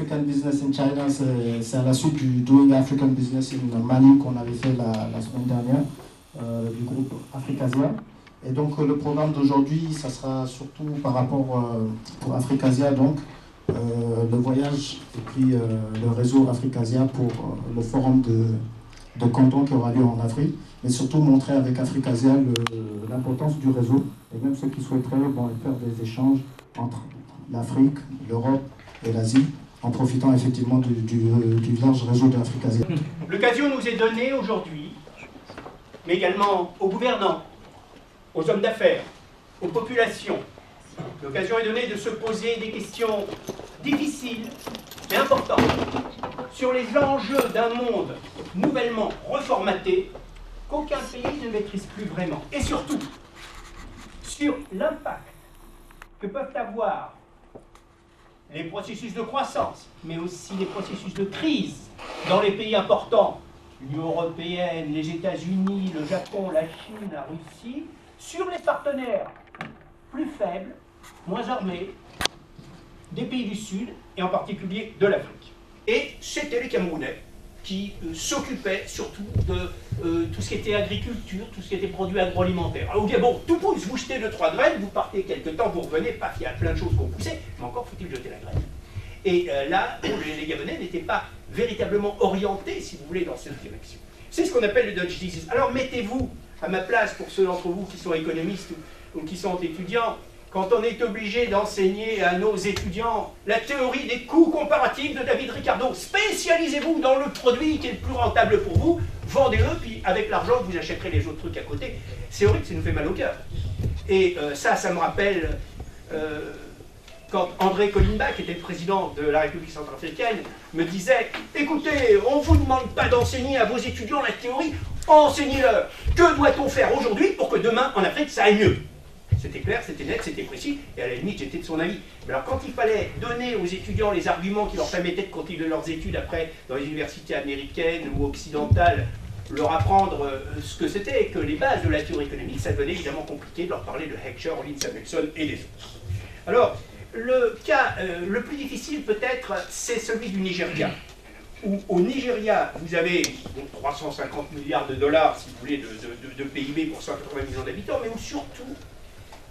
African Business in China, c'est à la suite du Doing African Business in Mali qu'on avait fait la semaine dernière, du groupe Africasia. Et donc le programme d'aujourd'hui, ça sera surtout par rapport pour Africasia, donc le voyage et puis le réseau Africasia pour le forum de Canton qui aura lieu en Afrique, mais surtout montrer avec Africasia l'importance du réseau, et même ceux qui souhaiteraient faire des échanges entre l'Afrique, l'Europe et l'Asie, en profitant effectivement du large réseau de Africasia. L'occasion nous est donnée aujourd'hui, mais également aux gouvernants, aux hommes d'affaires, aux populations. L'occasion est donnée de se poser des questions difficiles et importantes sur les enjeux d'un monde nouvellement reformaté qu'aucun pays ne maîtrise plus vraiment. Et surtout, sur l'impact que peuvent avoir les processus de croissance, mais aussi les processus de crise dans les pays importants, l'Union européenne, les États-Unis, le Japon, la Chine, la Russie, sur les partenaires plus faibles, moins armés, des pays du Sud, et en particulier de l'Afrique. Et c'était les Camerounais qui s'occupaient surtout de tout ce qui était agriculture, tout ce qui était produits agroalimentaires. Alors, bon, tout pousse, vous jetez 2-3 graines, vous partez quelques temps, vous revenez, paf, il y a plein de choses qu'on poussait, mais encore faut-il jeter la graine. Et là, bon, les Gabonais n'étaient pas véritablement orientés, si vous voulez, dans cette direction. C'est ce qu'on appelle le Dutch disease. Alors mettez-vous à ma place, pour ceux d'entre vous qui sont économistes ou qui sont étudiants, quand on est obligé d'enseigner à nos étudiants la théorie des coûts comparatifs de David Ricardo. Spécialisez-vous dans le produit qui est le plus rentable pour vous, vendez-le, puis avec l'argent, vous achèterez les autres trucs à côté. C'est horrible, ça nous fait mal au cœur. Et ça me rappelle quand André Kolimba, qui était le président de la République centrafricaine, me disait « Écoutez, on ne vous demande pas d'enseigner à vos étudiants la théorie, enseignez-leur. Que doit-on faire aujourd'hui pour que demain, en Afrique, ça aille mieux ?» C'était clair, c'était net, c'était précis, et à la limite, j'étais de son avis. Mais alors, quand il fallait donner aux étudiants les arguments qui leur permettaient de continuer leurs études après dans les universités américaines ou occidentales, leur apprendre ce que c'était, que les bases de la théorie économique, ça devenait évidemment compliqué de leur parler de Heckscher, Lynn Samuelson et des autres. Alors, le cas le plus difficile peut-être, c'est celui du Nigeria. Où au Nigeria, vous avez 350 milliards de dollars, si vous voulez, de PIB pour 180 millions d'habitants, mais où surtout,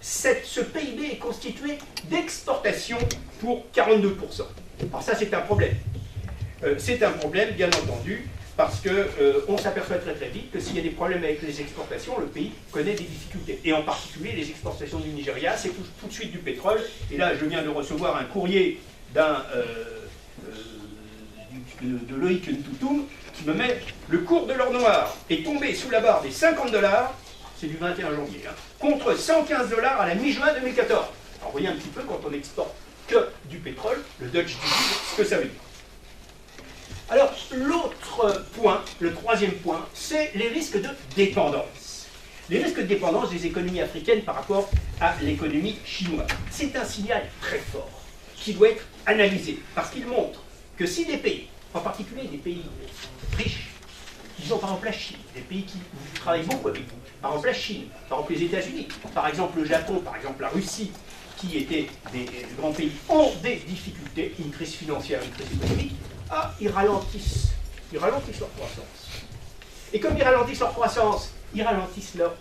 ce PIB est constitué d'exportations pour 42%. Alors ça, c'est un problème. C'est un problème, bien entendu, parce qu'on s'aperçoit très très vite que s'il y a des problèmes avec les exportations, le pays connaît des difficultés. Et en particulier, les exportations du Nigeria, c'est tout de suite du pétrole. Et là, je viens de recevoir un courrier de Loïc Ntoutoum qui me met « Le cours de l'or noir est tombé sous la barre des 50 $, c'est du 21 janvier, contre 115 $ à la mi-juin 2014. » Alors, vous voyez un petit peu, quand on exporte que du pétrole, le Dutch disease, ce que ça veut dire. Alors, l'autre point, le troisième point, c'est les risques de dépendance. Les risques de dépendance des économies africaines par rapport à l'économie chinoise. C'est un signal très fort qui doit être analysé, parce qu'il montre que si des pays, en particulier des pays riches, disons par exemple la Chine, des pays qui travaillent beaucoup avec vous, par exemple la Chine, par exemple les États-Unis, par exemple le Japon, par exemple la Russie, qui étaient des grands pays, ont des difficultés, une crise financière, une crise économique, ils ralentissent leur croissance. Et comme ils ralentissent leur croissance, ils ralentissent leur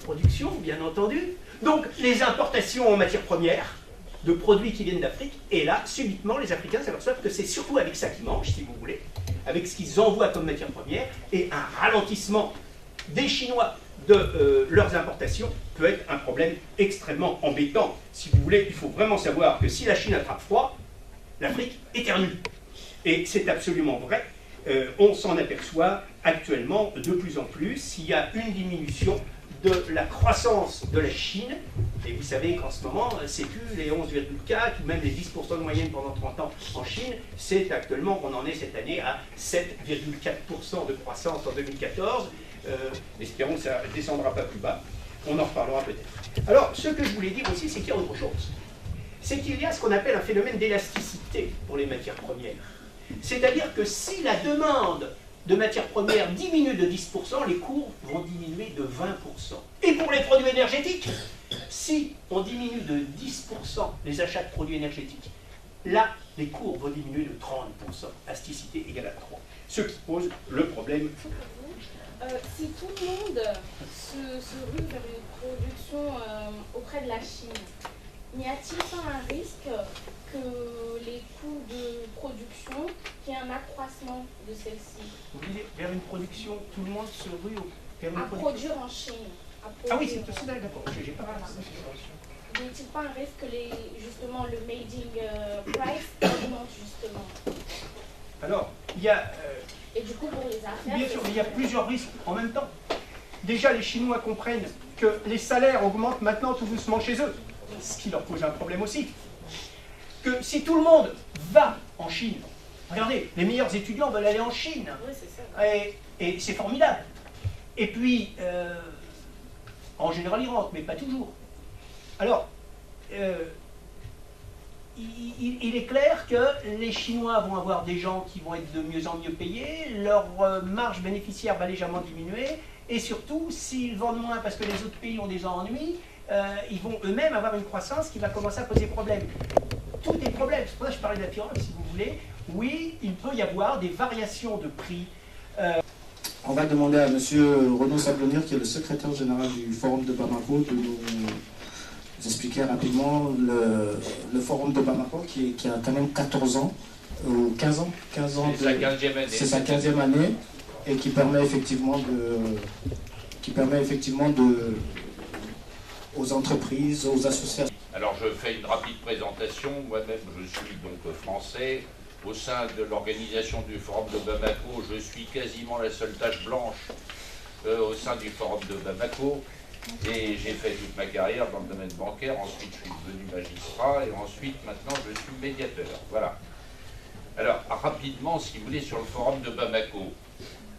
production, bien entendu. Donc les importations en matières premières, de produits qui viennent d'Afrique, et là, subitement, les Africains s'aperçoivent que c'est surtout avec ça qu'ils mangent, si vous voulez, avec ce qu'ils envoient comme matière première, et un ralentissement des Chinois de leurs importations peut être un problème extrêmement embêtant. Si vous voulez, il faut vraiment savoir que si la Chine attrape froid, l'Afrique éternue. Et c'est absolument vrai. On s'en aperçoit actuellement de plus en plus. Il y a une diminution de la croissance de la Chine, et vous savez qu'en ce moment, c'est plus les 11,4 ou même les 10% de moyenne pendant 30 ans en Chine, c'est actuellement, on en est cette année à 7,4% de croissance en 2014, espérons que ça ne descendra pas plus bas, on en reparlera peut-être. Alors, ce que je voulais dire aussi, c'est qu'il y a autre chose, c'est qu'il y a ce qu'on appelle un phénomène d'élasticité pour les matières premières, c'est-à-dire que si la demande de matières premières diminue de 10%, les cours vont diminuer de 20%. Et pour les produits énergétiques, si on diminue de 10% les achats de produits énergétiques, là, les cours vont diminuer de 30%, asticité égale à 3. Ce qui pose le problème. Si tout le monde se rue vers une production auprès de la Chine, n'y a-t-il pas un risque que les coûts de production, qu'il y ait un accroissement de celle-ci? Vous voulez vers une production, tout le monde se rue vers une à production. produire en Chine. Ah oui, c'est ça, d'accord. J'ai pas parlé de ça. N'y a-t-il pas un risque que justement le made in price augmente justement? Alors, il y a... Et du coup, pour les affaires... Bien sûr, il y a plusieurs risques en même temps. Déjà, les Chinois comprennent que les salaires augmentent maintenant tout doucement chez eux, ce qui leur pose un problème aussi. Que si tout le monde va en Chine, regardez, les meilleurs étudiants veulent aller en Chine. Oui, c'est ça. Et c'est formidable. Et puis, en général, ils rentrent, mais pas toujours. Alors, il est clair que les Chinois vont avoir des gens qui vont être de mieux en mieux payés, leur marge bénéficiaire va légèrement diminuer, et surtout, s'ils vendent moins parce que les autres pays ont des ennuis, ils vont eux-mêmes avoir une croissance qui va commencer à poser problème. Tout est problème, c'est pour ça que je parlais de la pyramide, si vous voulez. Oui, il peut y avoir des variations de prix. On va demander à M. Renaud Sablonnière, qui est le secrétaire général du Forum de Bamako, de nous expliquer rapidement le Forum de Bamako, qui a quand même 14 ans, ou 15 ans. C'est sa 15e année. C'est sa 15e année, et qui permet effectivement aux entreprises, aux associations. Alors je fais une rapide présentation. Moi-même, je suis donc français. Au sein de l'organisation du Forum de Bamako, je suis quasiment la seule tache blanche au sein du Forum de Bamako. Et j'ai fait toute ma carrière dans le domaine bancaire. Ensuite, je suis devenu magistrat. Et ensuite, maintenant, je suis médiateur. Voilà. Alors, rapidement, si vous voulez, sur le Forum de Bamako,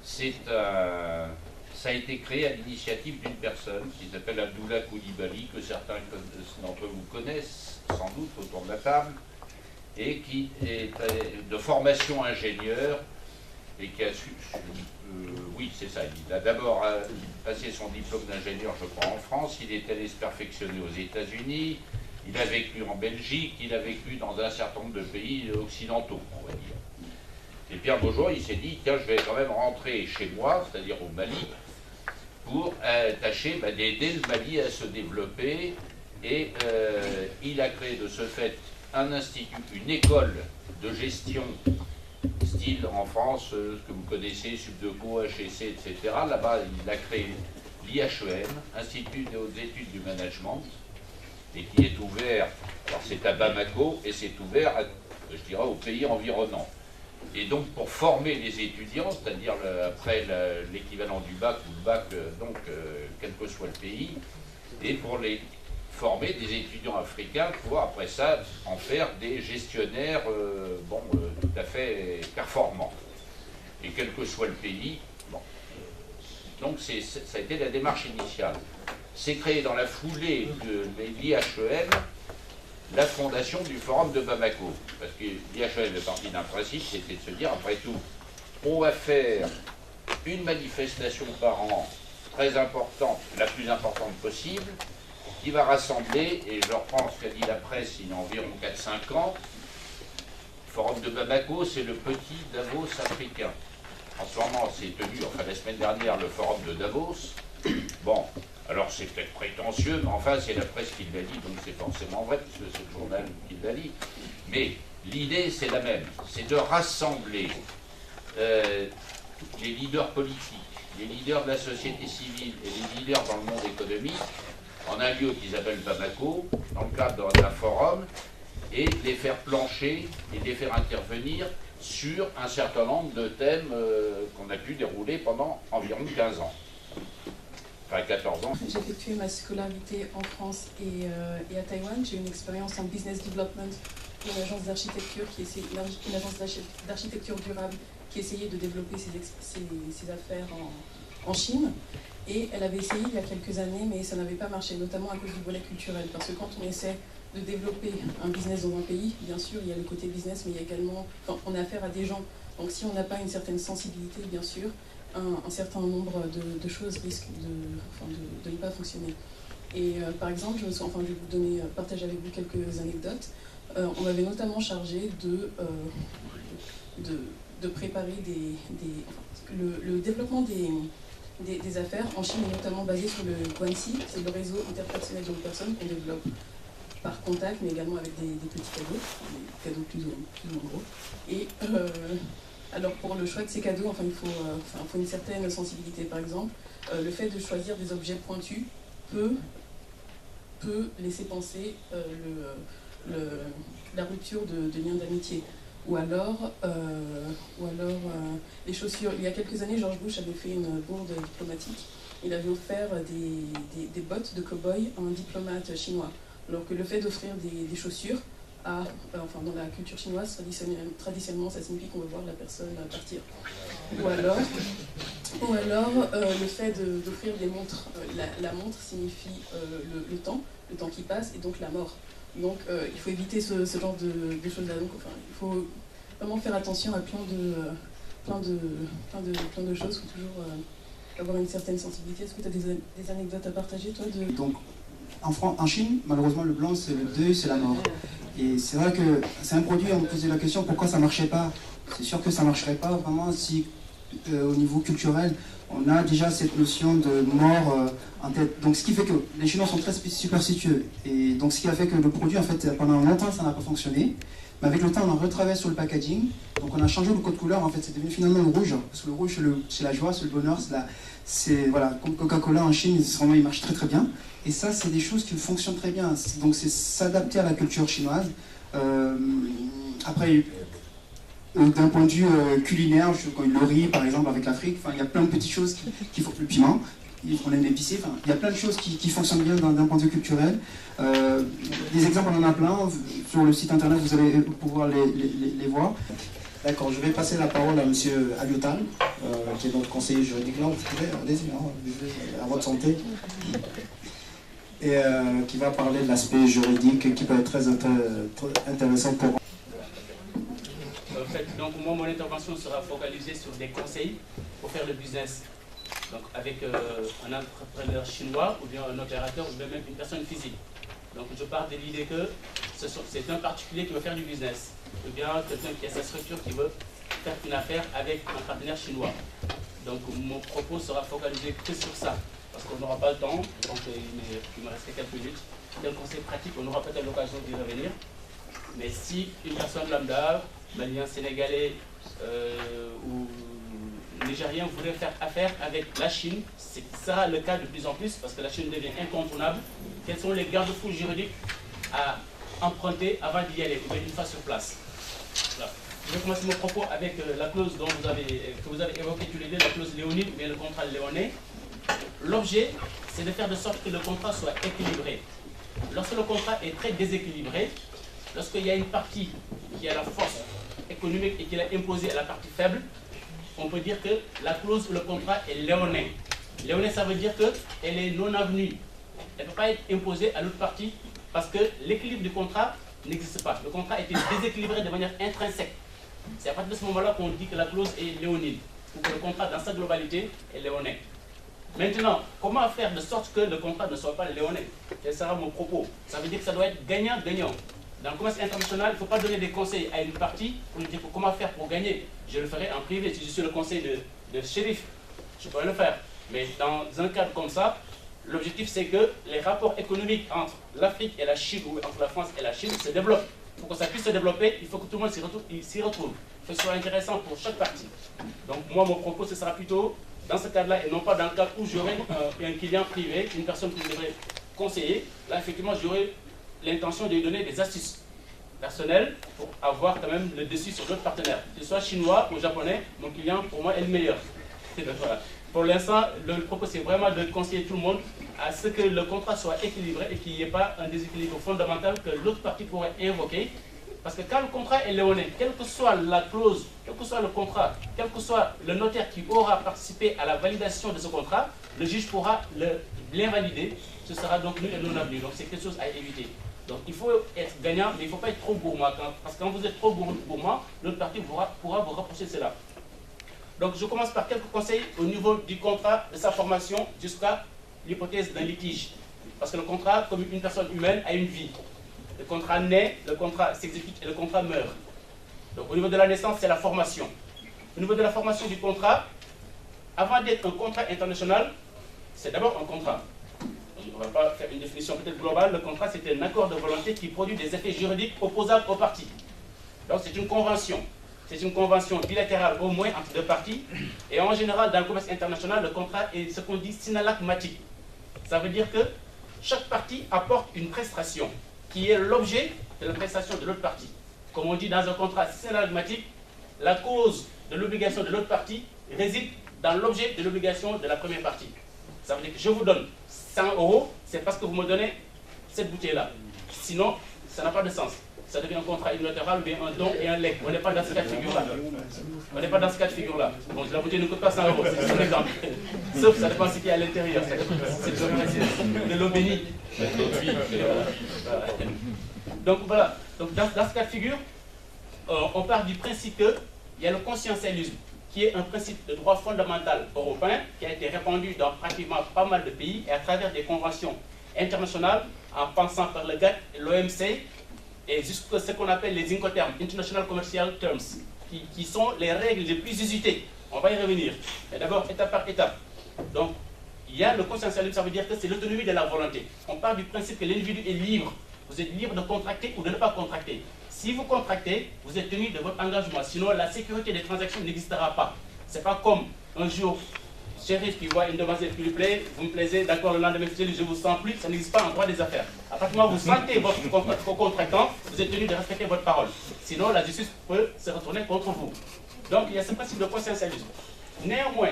ça a été créé à l'initiative d'une personne qui s'appelle Abdoullah Koulibaly, que certains d'entre vous connaissent sans doute autour de la table, et qui est de formation ingénieur, et qui a su... oui, c'est ça, il a d'abord passé son diplôme d'ingénieur, je crois, en France, il est allé se perfectionner aux États-Unis, il a vécu en Belgique, il a vécu dans un certain nombre de pays occidentaux, on va dire. Et puis un beau jour, il s'est dit, tiens, je vais quand même rentrer chez moi, c'est-à-dire au Mali, pour tâcher d'aider le Mali à se développer. Et il a créé de ce fait un institut, une école de gestion, style en France, ce que vous connaissez, Subdeco, HEC, etc. Là-bas, il a créé l'IHEM, Institut des hautes études du management, et qui est ouvert, alors c'est à Bamako, et c'est ouvert, je dirais, aux pays environnants. Et donc pour former les étudiants, c'est-à-dire après l'équivalent du bac ou le bac, quel que soit le pays, et pour les former des étudiants africains pour après ça en faire des gestionnaires tout à fait performants. Et quel que soit le pays, bon. Donc ça a été la démarche initiale. C'est créé dans la foulée de l'IHEM, la fondation du Forum de Bamako. Parce que l'IHEM est parti d'un principe, c'était de se dire, après tout, on va faire une manifestation par an très importante, la plus importante possible, qui va rassembler, et je reprends ce qu'a dit la presse il y a environ 4-5 ans, le Forum de Bamako, c'est le petit Davos africain. En ce moment, c'est tenu, enfin la semaine dernière, le Forum de Davos. Bon, alors c'est peut-être prétentieux, mais enfin c'est la presse qui l'a dit, donc c'est forcément vrai, puisque c'est le journal qui l'a dit. Mais l'idée c'est la même, c'est de rassembler les leaders politiques, les leaders de la société civile et les leaders dans le monde économique en un lieu qu'ils appellent Bamako, dans le cadre d'un forum, et de les faire plancher et de les faire intervenir sur un certain nombre de thèmes qu'on a pu dérouler pendant environ 15 ans. Enfin 14 ans. J'ai effectué ma scolarité en France et à Taïwan. J'ai eu une expérience en business development pour une agence d'architecture durable qui essayait de développer ses affaires en Chine. Et elle avait essayé il y a quelques années, mais ça n'avait pas marché, notamment à cause du volet culturel. Parce que quand on essaie de développer un business dans un pays, bien sûr, il y a le côté business, mais il y a également, quand on a affaire à des gens. Donc si on n'a pas une certaine sensibilité, bien sûr, un certain nombre de choses risquent de ne pas fonctionner. Et par exemple, je vais vous partager avec vous quelques anecdotes. on m'avait notamment chargé de préparer le développement des affaires en Chine est notamment basé sur le Guanxi, c'est le réseau interpersonnel de personnes qu'on développe par contact, mais également avec des petits cadeaux, des cadeaux plus ou moins gros. Et alors pour le choix de ces cadeaux, il faut une certaine sensibilité. Par exemple, le fait de choisir des objets pointus peut laisser penser la rupture de liens d'amitié. Ou alors les chaussures. Il y a quelques années, George Bush avait fait une bourde diplomatique. Il avait offert des bottes de cow-boy à un diplomate chinois. Alors que le fait d'offrir des chaussures, dans la culture chinoise, traditionnellement, ça signifie qu'on veut voir la personne partir. Ou alors le fait d'offrir des montres. La montre signifie le temps qui passe, et donc la mort. Donc il faut éviter ce genre de choses-là. Donc il faut vraiment faire attention à plein de choses. Il faut toujours avoir une certaine sensibilité. Est-ce que tu as des anecdotes à partager, toi Donc, en Chine, malheureusement, le blanc, c'est le deuil, c'est la mort. Et c'est vrai que c'est un produit, on me posait la question pourquoi ça ne marchait pas. C'est sûr que ça ne marcherait pas vraiment si, au niveau culturel, on a déjà cette notion de mort en tête. Donc ce qui fait que les Chinois sont très superstitieux. Et donc ce qui a fait que le produit, en fait, pendant longtemps, ça n'a pas fonctionné. Mais avec le temps, on a retravaillé sur le packaging. Donc on a changé le code couleur, en fait, c'est devenu finalement le rouge. Parce que le rouge, c'est la joie, c'est le bonheur, voilà, comme Coca-Cola en Chine, vraiment, il marche très très bien. Et ça, c'est des choses qui fonctionnent très bien. Donc c'est s'adapter à la culture chinoise. Après, d'un point de vue culinaire, le riz par exemple avec l'Afrique, il y a plein de petites choses qui font le piment, on aime l'épicé, il y a plein de choses qui fonctionnent bien d'un point de vue culturel. Des exemples, on en a plein, sur le site internet vous allez pouvoir les voir. D'accord, je vais passer la parole à M. Aliotal, qui est notre conseiller juridique. Là, vous pouvez, allez-y, à votre santé. Et qui va parler de l'aspect juridique qui peut être très intéressant pour... Donc moi, mon intervention sera focalisée sur des conseils pour faire le business. Donc avec un entrepreneur chinois ou bien un opérateur ou bien même une personne physique. Donc je pars de l'idée que c'est un particulier qui veut faire du business ou bien quelqu'un qui a sa structure qui veut faire une affaire avec un partenaire chinois. Donc mon propos sera focalisé que sur ça parce qu'on n'aura pas le temps, donc il me resterait quelques minutes. Quel conseil pratique, on aura peut-être l'occasion d'y revenir. Mais si une personne lambda, malien, sénégalais ou nigérien voudrait faire affaire avec la Chine, ça sera le cas de plus en plus parce que la Chine devient incontournable. Quels sont les garde-fous juridiques à emprunter avant d'y aller, ou une fois sur place? Voilà. Je vais commencer mon propos avec la clause que vous avez évoquée tous les deux, la clause léonine, ou bien le contrat léonais. L'objet, c'est de faire de sorte que le contrat soit équilibré. Lorsque le contrat est très déséquilibré, lorsqu'il y a une partie qui a la force économique et qui l'a imposée à la partie faible, on peut dire que la clause ou le contrat est léonin. Léonin, ça veut dire qu'elle est non avenue. Elle ne peut pas être imposée à l'autre partie parce que l'équilibre du contrat n'existe pas. Le contrat a été déséquilibré de manière intrinsèque. C'est à partir de ce moment-là qu'on dit que la clause est léonine, ou que le contrat dans sa globalité est léonin. Maintenant, comment faire de sorte que le contrat ne soit pas léonin? Quel sera mon propos? Ça veut dire que ça doit être gagnant-gagnant. Dans le commerce international, il ne faut pas donner des conseils à une partie pour lui dire comment faire pour gagner. Je le ferai en privé. Si je suis le conseil de shérif, je pourrais le faire. Mais dans un cadre comme ça, l'objectif c'est que les rapports économiques entre l'Afrique et la Chine, ou entre la France et la Chine, se développent. Pour que ça puisse se développer, il faut que tout le monde s'y retrouve. Il faut que ce soit intéressant pour chaque partie. Donc moi, mon propos, ce sera plutôt dans ce cadre-là, et non pas dans le cadre où j'aurai un client privé, une personne que je devrais conseiller. Là, effectivement, j'aurai l'intention de lui donner des astuces personnelles pour avoir quand même le dessus sur d'autres partenaires. Que ce soit chinois ou japonais, mon client, pour moi, est le meilleur. Donc, voilà. Pour l'instant, le propos, c'est vraiment de conseiller tout le monde à ce que le contrat soit équilibré et qu'il n'y ait pas un déséquilibre fondamental que l'autre partie pourrait invoquer. Parce que quand le contrat est léonin, quelle que soit la clause, quel que soit le contrat, quel que soit le notaire qui aura participé à la validation de ce contrat, le juge pourra l'invalider. Ce sera donc nul et non avenu. Donc c'est quelque chose à éviter. Donc il faut être gagnant, mais il ne faut pas être trop gourmand. Parce que quand vous êtes trop gourmand, l'autre partie pourra vous reprocher cela. Donc je commence par quelques conseils au niveau du contrat, de sa formation, jusqu'à l'hypothèse d'un litige. Parce que le contrat, comme une personne humaine, a une vie. le contrat naît, le contrat s'exécute et le contrat meurt. Donc au niveau de la naissance, c'est la formation. Au niveau de la formation du contrat, avant d'être un contrat international, c'est d'abord un contrat. On ne va pas faire une définition peut-être globale. Le contrat, c'est un accord de volonté qui produit des effets juridiques opposables aux parties. Donc c'est une convention. C'est une convention bilatérale au moins entre deux parties. Et en général, dans le commerce international, le contrat est ce qu'on dit synalagmatique. Ça veut dire que chaque partie apporte une prestation qui est l'objet de la prestation de l'autre partie. Comme on dit dans un contrat synalagmatique, la cause de l'obligation de l'autre partie réside dans l'objet de l'obligation de la première partie. Ça veut dire que je vous donne 100 €, c'est parce que vous me donnez cette bouteille-là. Sinon, ça n'a pas de sens. Ça devient un contrat unilatéral ou bien un don et un legs. On n'est pas dans ce cas de figure-là. On n'est pas dans ce cas de figure-là. Bon, la bouteille ne coûte pas 100 €, c'est un exemple. Sauf ça dépend de ce qu'il y a à l'intérieur. C'est de l'eau bénie. Donc voilà. Donc, dans ce cas de figure, on part du principe qu'il y a le conscientialisme, qui est un principe de droit fondamental européen qui a été répandu dans pratiquement pas mal de pays et à travers des conventions internationales, en passant par le GATT, l'OMC, et jusqu'à ce qu'on appelle les Incoterms, International Commercial Terms, qui sont les règles les plus usitées. On va y revenir. Mais d'abord, étape par étape. Donc, il y a le conscientialisme, ça veut dire que c'est l'autonomie de la volonté. On part du principe que l'individu est libre. Vous êtes libre de contracter ou de ne pas contracter. Si vous contractez, vous êtes tenu de votre engagement. Sinon, la sécurité des transactions n'existera pas. Ce n'est pas comme un jour, shérif qui voit une demoiselle qui lui plaît, vous me plaisez, d'accord, le lendemain, je ne vous sens plus, ça n'existe pas en droit des affaires. À partir du moment où vous sentez votre contractant, vous êtes tenu de respecter votre parole. Sinon, la justice peut se retourner contre vous. Donc, il y a ce principe de conscientialisme. Néanmoins,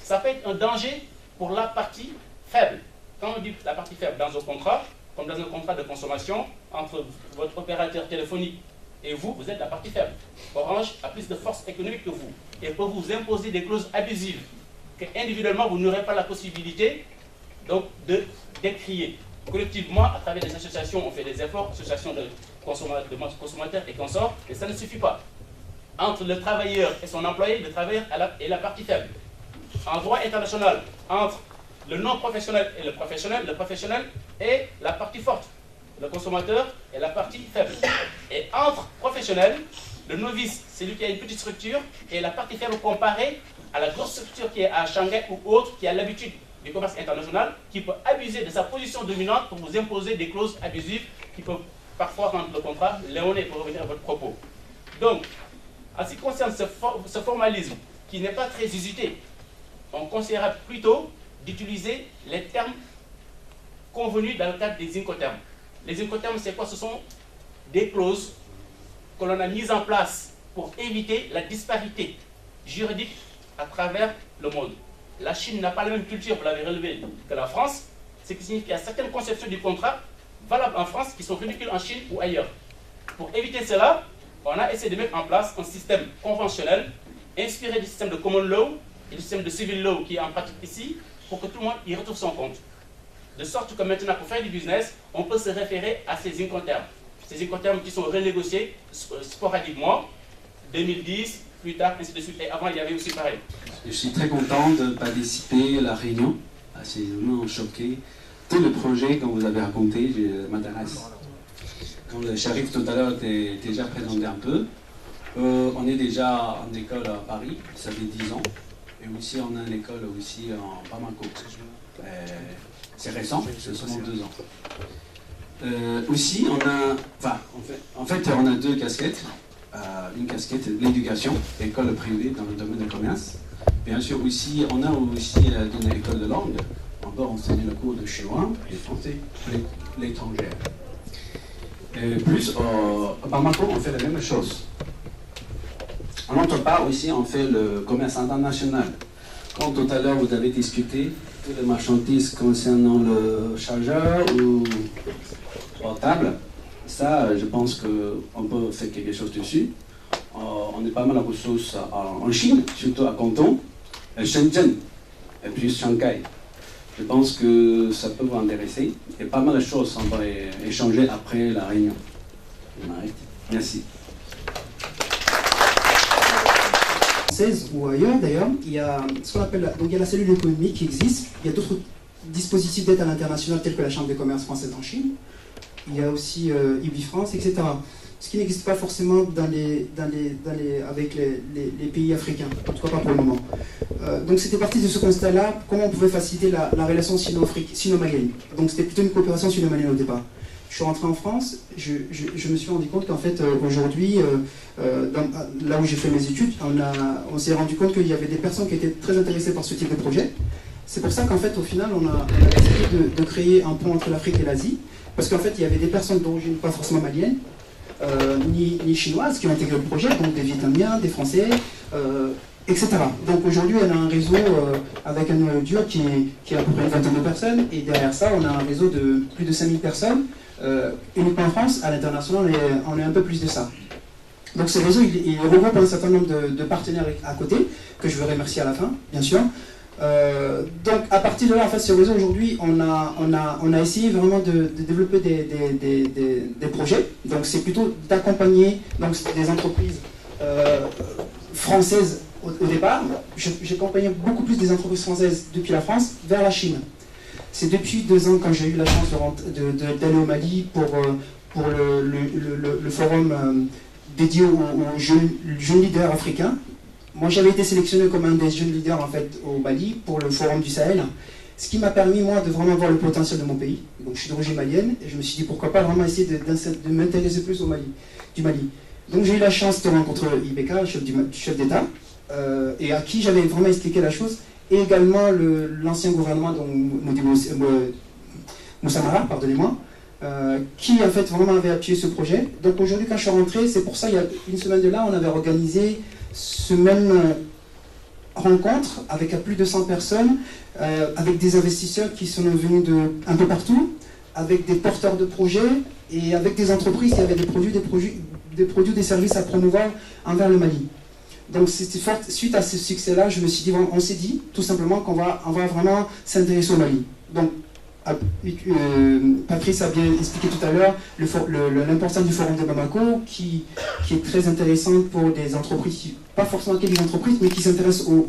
ça peut être un danger pour la partie faible. Quand on dit la partie faible dans un contrat, comme dans un contrat de consommation, entre votre opérateur téléphonique et vous, vous êtes la partie faible. Orange a plus de force économique que vous et peut vous imposer des clauses abusives que individuellement vous n'aurez pas la possibilité donc de décrier. Collectivement, à travers des associations, on fait des efforts, associations de consommateurs et consorts, mais ça ne suffit pas. Entre le travailleur et son employé, le travailleur est la partie faible. En droit international, entre le non-professionnel et le professionnel est la partie forte. Le consommateur est la partie faible. Et entre professionnels, le novice, c'est lui qui a une petite structure, et la partie faible comparée à la grosse structure qui est à Shanghai ou autre, qui a l'habitude du commerce international, qui peut abuser de sa position dominante pour vous imposer des clauses abusives qui peuvent parfois rendre le contrat léoné, pour revenir à votre propos. Donc, en ce qui concerne ce formalisme, qui n'est pas très usité, on conseillera plutôt d'utiliser les termes convenus dans le cadre des Incoterms. Les Incoterms, c'est quoi? Ce sont des clauses que l'on a mises en place pour éviter la disparité juridique à travers le monde. La Chine n'a pas la même culture, vous l'avez relevé, que la France, ce qui signifie qu'il y a certaines conceptions du contrat valables en France qui sont ridicules en Chine ou ailleurs. Pour éviter cela, on a essayé de mettre en place un système conventionnel inspiré du système de common law et du système de civil law qui est en pratique ici, pour que tout le monde y retrouve son compte. De sorte que maintenant, pour faire du business, on peut se référer à ces Incoterms. Ces Incoterms qui sont renégociés sporadiquement, 2010, plus tard, ainsi de suite. Et avant, il y avait aussi pareil. Je suis très content de participer à la réunion. C'est vraiment choqué. Tout le projet que vous avez raconté m'intéresse. Comme le shérif tout à l'heure t'a déjà présenté un peu, on est déjà en école à Paris, ça fait 10 ans. Et aussi, on a une école aussi en Bamako. C'est récent, c'est seulement 2 ans. Aussi, on a, en fait, on a 2 casquettes. Une casquette de l'éducation, école privée dans le domaine du commerce. Bien sûr, aussi, on a aussi une école de langue. On peut enseigner le cours de chinois et français pour l'étranger. Plus, à Bamako, on fait la même chose. En autre part aussi, on fait le commerce international. Comme tout à l'heure, vous avez discuté toutes les marchandises concernant le chargeur ou portable. Ça, je pense qu'on peut faire quelque chose dessus. On est pas mal à ressources en Chine, surtout à Canton, Shenzhen, et puis Shanghai. Je pense que ça peut vous intéresser. Il y a pas mal de choses qu'on va échanger après la réunion. Merci. Ou ailleurs d'ailleurs, il y a ce qu'on appelle donc il y a la cellule économique qui existe, il y a d'autres dispositifs d'aide à l'international tels que la Chambre des commerces française en Chine. il y a aussi Ibifrance, etc. Ce qui n'existe pas forcément avec les pays africains, en tout cas pas pour le moment. Donc c'était parti de ce constat-là, comment on pouvait faciliter la relation sino-malienne. Donc c'était plutôt une coopération sino-malienne au départ. Je suis rentré en France, je me suis rendu compte qu'en fait aujourd'hui, là où j'ai fait mes études, on s'est rendu compte qu'il y avait des personnes qui étaient très intéressées par ce type de projet. C'est pour ça qu'en fait au final on a décidé de créer un pont entre l'Afrique et l'Asie, parce qu'en fait il y avait des personnes d'origine pas forcément malienne, ni chinoises qui ont intégré le projet, donc des Vietnamiens, des Français, etc. Donc aujourd'hui, on a un réseau avec un noyau dur qui est à peu près une vingtaine de personnes, et derrière ça, on a un réseau de plus de 5000 personnes, uniquement en France. À l'international, on est un peu plus de ça. Donc ce réseau, il regroupe un certain nombre de partenaires à côté, que je veux remercier à la fin, bien sûr. Donc à partir de là, en fait, ce réseau aujourd'hui, on a essayé vraiment de développer des projets. Donc c'est plutôt d'accompagner des entreprises françaises au départ. J'ai accompagné beaucoup plus des entreprises françaises depuis la France vers la Chine. C'est depuis 2 ans quand j'ai eu la chance d'aller au Mali pour le forum dédié aux jeunes leaders africains. Moi, j'avais été sélectionné comme un des jeunes leaders en fait au Mali pour le Forum du Sahel, ce qui m'a permis moi de vraiment voir le potentiel de mon pays. Donc, je suis d'origine malienne et je me suis dit pourquoi pas vraiment essayer de m'intéresser plus du Mali. Donc, j'ai eu la chance de rencontrer Ibeka, chef d'État, et à qui j'avais vraiment expliqué la chose, et également l'ancien gouvernement, donc Moussa Mara, pardonnez-moi, qui en fait vraiment avait appuyé ce projet. Donc aujourd'hui, quand je suis rentré, c'est pour ça il y a une semaine de là, on avait organisé ce même rencontre avec plus de 100 personnes, avec des investisseurs qui sont venus un peu partout, avec des porteurs de projets et avec des entreprises qui avaient des produits, des services à promouvoir envers le Mali. Donc suite à ce succès-là, on s'est dit tout simplement qu'on va vraiment s'intéresser au Mali. Donc Patrice a bien expliqué tout à l'heure l'importance du forum de Bamako qui est très intéressant pour des entreprises, pas forcément que des entreprises, mais qui s'intéressent aux